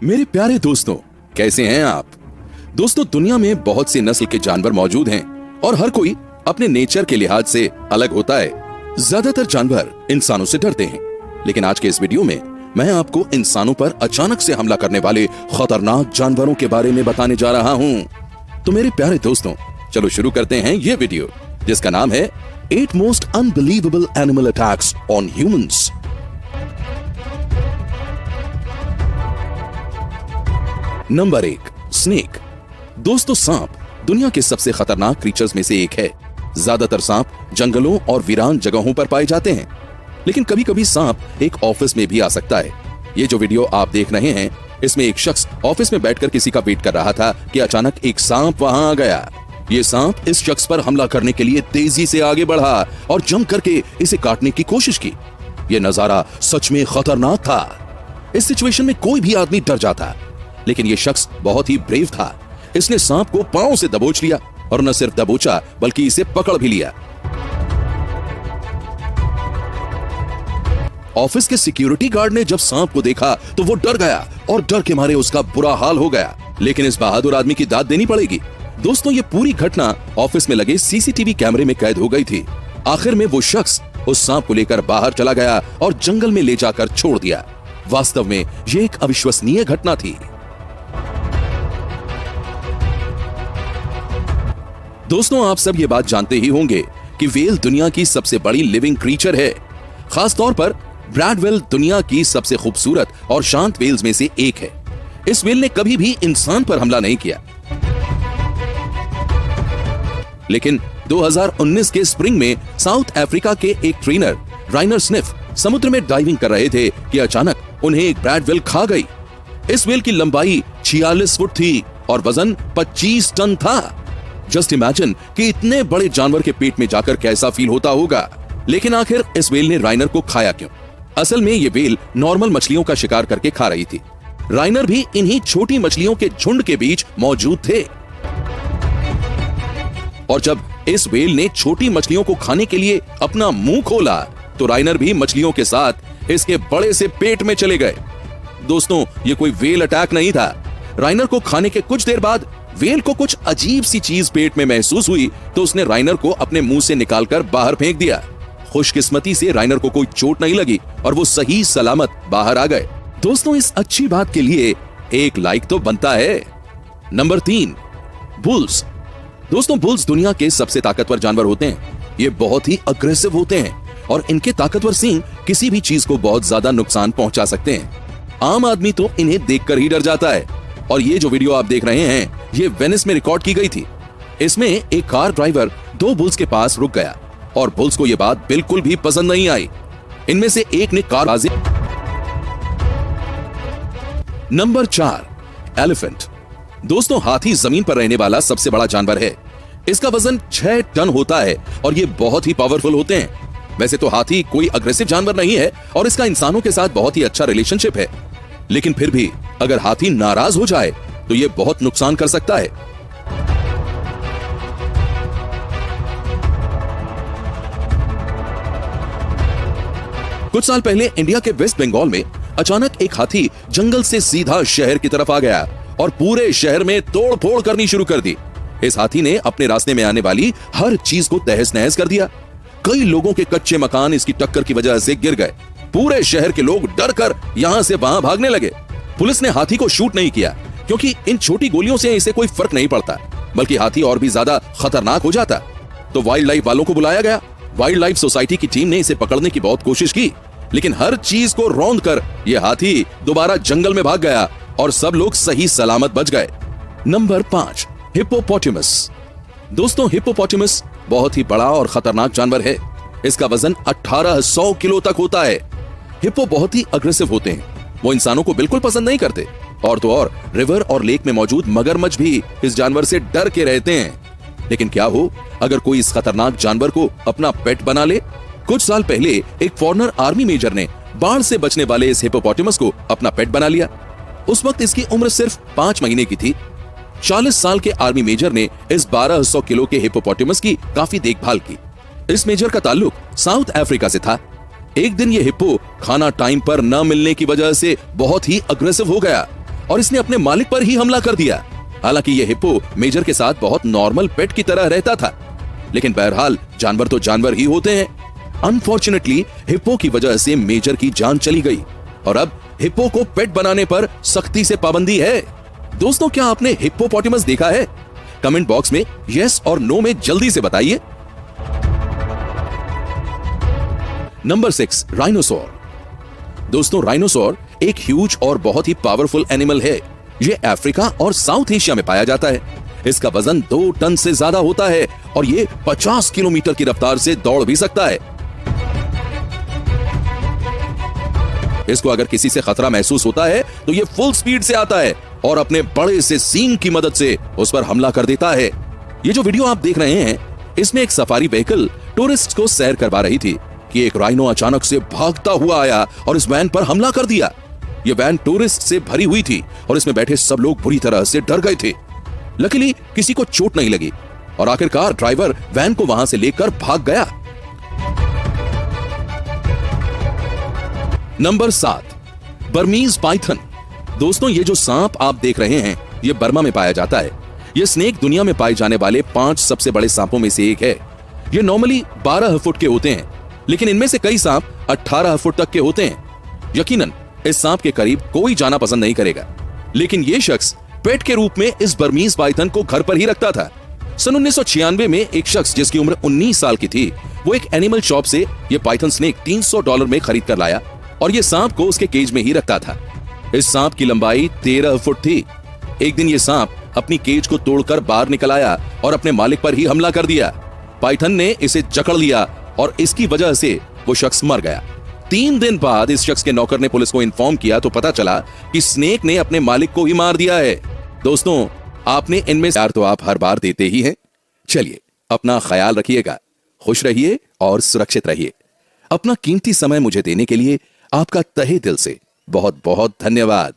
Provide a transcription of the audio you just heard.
मेरे प्यारे दोस्तों, कैसे हैं आप? दोस्तों, दुनिया में बहुत सी नस्ल के जानवर मौजूद हैं और हर कोई अपने नेचर के लिहाज से अलग होता है। ज्यादातर जानवर इंसानों से डरते हैं, लेकिन आज के इस वीडियो में मैं आपको इंसानों पर अचानक से हमला करने वाले खतरनाक जानवरों के बारे में बताने जा रहा हूं। तो मेरे प्यारे दोस्तों, चलो शुरू करते हैं ये वीडियो, जिसका नाम है 8 most unbelievable animal attacks on humans. Number 1, snake. दोस्तों, सांप दुनिया के सबसे खतरनाक क्रीचर्स में से एक है। ज्यादातर सांप जंगलों और वीरान जगहों पर पाए जाते हैं, लेकिन कभी कभी सांप एक ऑफिस में भी आ सकता है। ये जो वीडियो आप देख रहे हैं, इसमें एक शख्स ऑफिस में बैठकर किसी का वेट कर रहा था कि अचानक एक सांप वहां आ गया। ये सांप इस शख्स पर हमला करने के लिए तेजी से आगे बढ़ा और जंप करके इसे काटने की कोशिश की। ये नजारा सच में खतरनाक था। इस सिचुएशन में कोई भी आदमी डर जाता, लेकिन ये शख्स बहुत ही ब्रेव था। इसने सांप को पांव से दबोच लिया और न सिर्फ दबोचा बल्कि इसे पकड़ भी लिया। ऑफिस के सिक्योरिटी गार्ड ने जब सांप को देखा तो वो डर गया और डर के मारे उसका बुरा हाल हो गया, लेकिन इस बहादुर आदमी की दाद देनी पड़ेगी। दोस्तों, ये पूरी घटना ऑफिस में लगे सीसीटीवी कैमरे में कैद हो गई थी। आखिर में वो शख्स उस सांप को लेकर बाहर चला गया और जंगल में ले जाकर छोड़ दिया। वास्तव में ये एक अविश्वसनीय घटना थी। दोस्तों, आप सब ये बात जानते ही होंगे कि व्हेल दुनिया की सबसे बड़ी लिविंग क्रीचर है। खास तौर पर ब्रैड व्हेल दुनिया की सबसे खूबसूरत और शांत व्हेल्स में से एक है। इस व्हेल ने कभी भी इंसान पर हमला नहीं किया, लेकिन 2019 के स्प्रिंग में साउथ अफ्रीका के एक ट्रेनर राइनर स्निफ समुद्र में डाइविंग कर रहे थे कि अचानक उन्हें एक ब्रैड व्हेल खा गई। इस व्हेल की लंबाई 46 फुट थी और वजन 25 टन था। जस्ट इमेजिन कि इतने बड़े जानवर के पेट में जाकर कैसा फील होता होगा। लेकिन आखिर इस व्हेल ने राइनर को खाया क्यों? असल में ये व्हेल नॉर्मल मछलियों का शिकार करके खा रही थी। राइनर भी इन्हीं छोटी मछलियों के झुंड के बीच मौजूद थे, और जब इस व्हेल ने छोटी मछलियों को खाने के लिए अपना मुंह खोला तो राइनर भी मछलियों के साथ इसके बड़े से पेट में चले गए। दोस्तों, ये कोई व्हेल अटैक नहीं था। राइनर को खाने के कुछ देर बाद व्हेल को कुछ अजीब सी चीज पेट में महसूस हुई तो उसने राइनर को अपने मुंह से निकालकर बाहर फेंक दिया। खुशकिस्मती से राइनर को कोई चोट नहीं लगी और वो सही सलामत बाहर आ गए। दोस्तों, इस अच्छी बात के लिए एक लाइक तो बनता है। Number 3, bulls. दोस्तों, बुल्स दुनिया के सबसे ताकतवर जानवर होते हैं। ये बहुत ही अग्रेसिव होते हैं और इनके ताकतवर सींग किसी भी चीज को बहुत ज्यादा नुकसान पहुंचा सकते हैं। आम आदमी तो इन्हें देखकर ही डर जाता है। और ये जो वीडियो आप देख रहे हैं, ये वेनिस में रिकॉर्ड की गई थी। इसमें एक कार ड्राइवर 2 बुल्स के पास रुक गया और बुल्स को यह बात बिल्कुल भी पसंद नहीं आई। इनमें से एक ने कार बाजी। Number 4, elephant. दोस्तों, हाथी जमीन पर रहने वाला सबसे बड़ा जानवर है। इसका वजन 6 टन होता है और ये बहुत ही पावरफुल होते हैं। वैसे तो हाथी कोई अग्रेसिव जानवर नहीं है और इसका इंसानों के साथ बहुत ही अच्छा रिलेशनशिप है, लेकिन फिर भी अगर हाथी नाराज हो जाए तो ये बहुत नुकसान कर सकता है। कुछ साल पहले इंडिया के वेस्ट बंगाल में अचानक एक हाथी जंगल से सीधा शहर की तरफ आ गया और पूरे शहर में तोड़ फोड़ करनी शुरू कर दी। इस हाथी ने अपने रास्ते में आने वाली हर चीज को तहस नहस कर दिया। कई लोगों के कच्चे मकान इसकी टक्कर की वजह से गिर गए। पूरे शहर के लोग डर कर यहाँ से वहां भागने लगे। पुलिस ने हाथी को शूट नहीं किया क्योंकि इन छोटी गोलियों से इसे कोई फर्क नहीं पड़ता, बल्कि हाथी और भी ज्यादा खतरनाक हो जाता। तो वाइल्ड लाइफ वालों को बुलाया गया। वाइल्ड लाइफ सोसाइटी की टीम ने इसे पकड़ने की बहुत कोशिश की, लेकिन हर चीज को रौंद कर यह हाथी दोबारा जंगल में भाग गया और सब लोग सही सलामत बच गए। Number 5, hippopotamus. दोस्तों, हिप्पोपोटेमस बहुत ही बड़ा और खतरनाक जानवर है। इसका वजन 1800 किलो तक होता है। हिप्पो बहुत ही अग्रेसिव होते हैं। वो इंसानों को बिल्कुल पसंद नहीं करते, और तो और रिवर और लेक में मौजूद मगरमच्छ भी इस जानवर से डर के रहते हैं। लेकिन क्या हो अगर कोई इस खतरनाक जानवर को अपना पेट बना ले? कुछ साल पहले एक फॉरेनर आर्मी मेजर ने बाढ़ से बचने वाले इस हिप्पोपोटेमस को अपना पेट बना लिया। उस वक्त इसकी उम्र सिर्फ 5 महीने की थी। 40 साल के आर्मी मेजर ने इस 1200 किलो के हिप्पोपोटेमस की काफी देखभाल की। इस मेजर का ताल्लुक साउथ अफ्रीका से था। एक दिन ये हिप्पो खाना टाइम पर न मिलने की वजह से बहुत ही अग्रेसिव हो गया और इसने अपने मालिक पर ही हमला कर दिया। हालांकि यह हिप्पो मेजर के साथ बहुत नॉर्मल पेट की तरह रहता था, लेकिन बहरहाल जानवर तो जानवर ही होते हैं। अनफॉर्चुनेटली हिप्पो की वजह से मेजर की जान चली गई और अब हिप्पो को पेट बनाने पर सख्ती से पाबंदी है। दोस्तों, क्या आपने हिप्पोपोटेमस देखा है? कमेंट बॉक्स में यस और नो में जल्दी से बताइए। Number 6, rhinoceros. दोस्तों, राइनोसोर एक ह्यूज और बहुत ही पावरफुल एनिमल है। ये अफ्रीका और साउथ एशिया में पाया जाता है। इसका वजन 2 टन से ज्यादा होता है और ये 50 किलोमीटर की रफ्तार से दौड़ भी सकता है। इसको अगर किसी से खतरा महसूस होता है तो ये फुल स्पीड से आता है और अपने बड़े से सींग की मदद से उस पर हमला कर देता है। ये जो वीडियो आप देख रहे हैं, इसमें एक सफारी व्हीकल टूरिस्ट को सैर करवा रही थी कि एक राइनो अचानक से भागता हुआ आया और इस वैन पर हमला कर दिया। ये वैन टूरिस्ट से भरी हुई थी और इसमें बैठे सब लोग बुरी तरह से डर गए थे। लकीली किसी को चोट नहीं लगी और आखिरकार ड्राइवर वैन को वहां से लेकर भाग गया। Number 7, Burmese Python. दोस्तों, ये जो सांप आप देख रहे हैं, ये बर्मा में पाया जाता है। ये स्नेक दुनिया में पाए जाने वाले 5 सबसे बड़े सांपों में से एक है। ये नॉर्मली 12 फुट के होते हैं, लेकिन इनमें से कई सांप 18 फुट तक के होते हैं। यकीनन इस सांप के करीब कोई जाना पसंद नहीं करेगा, लेकिन ये शख्स पेट के रूप में इस बर्मीज पाइथन को घर पर ही रखता था। सन 1996 में एक शख्स जिसकी उम्र 19 साल की थी, वो एक एनिमल शॉप से ये पाइथन स्नेक $300 में खरीद कर लाया और ये सांप को उसके केज में ही रखता था। इस सांप की लंबाई 13 फुट थी। एक दिन ये सांप अपनी केज को तोड़कर बाहर निकल आया और अपने मालिक पर ही हमला कर दिया। पाइथन ने इसे जकड़ लिया और इसकी वजह से वो शख्स मर गया। 3 दिन बाद इस शख्स के नौकर ने पुलिस को इन्फॉर्म किया तो पता चला कि स्नेक ने अपने मालिक को ही मार दिया है। दोस्तों, आपने इनमें से प्यार तो आप हर बार देते ही हैं। चलिए, अपना ख्याल रखिएगा, खुश रहिए और सुरक्षित रहिए। अपना कीमती समय मुझे देने के लिए आपका तहे दिल से बहुत बहुत धन्यवाद।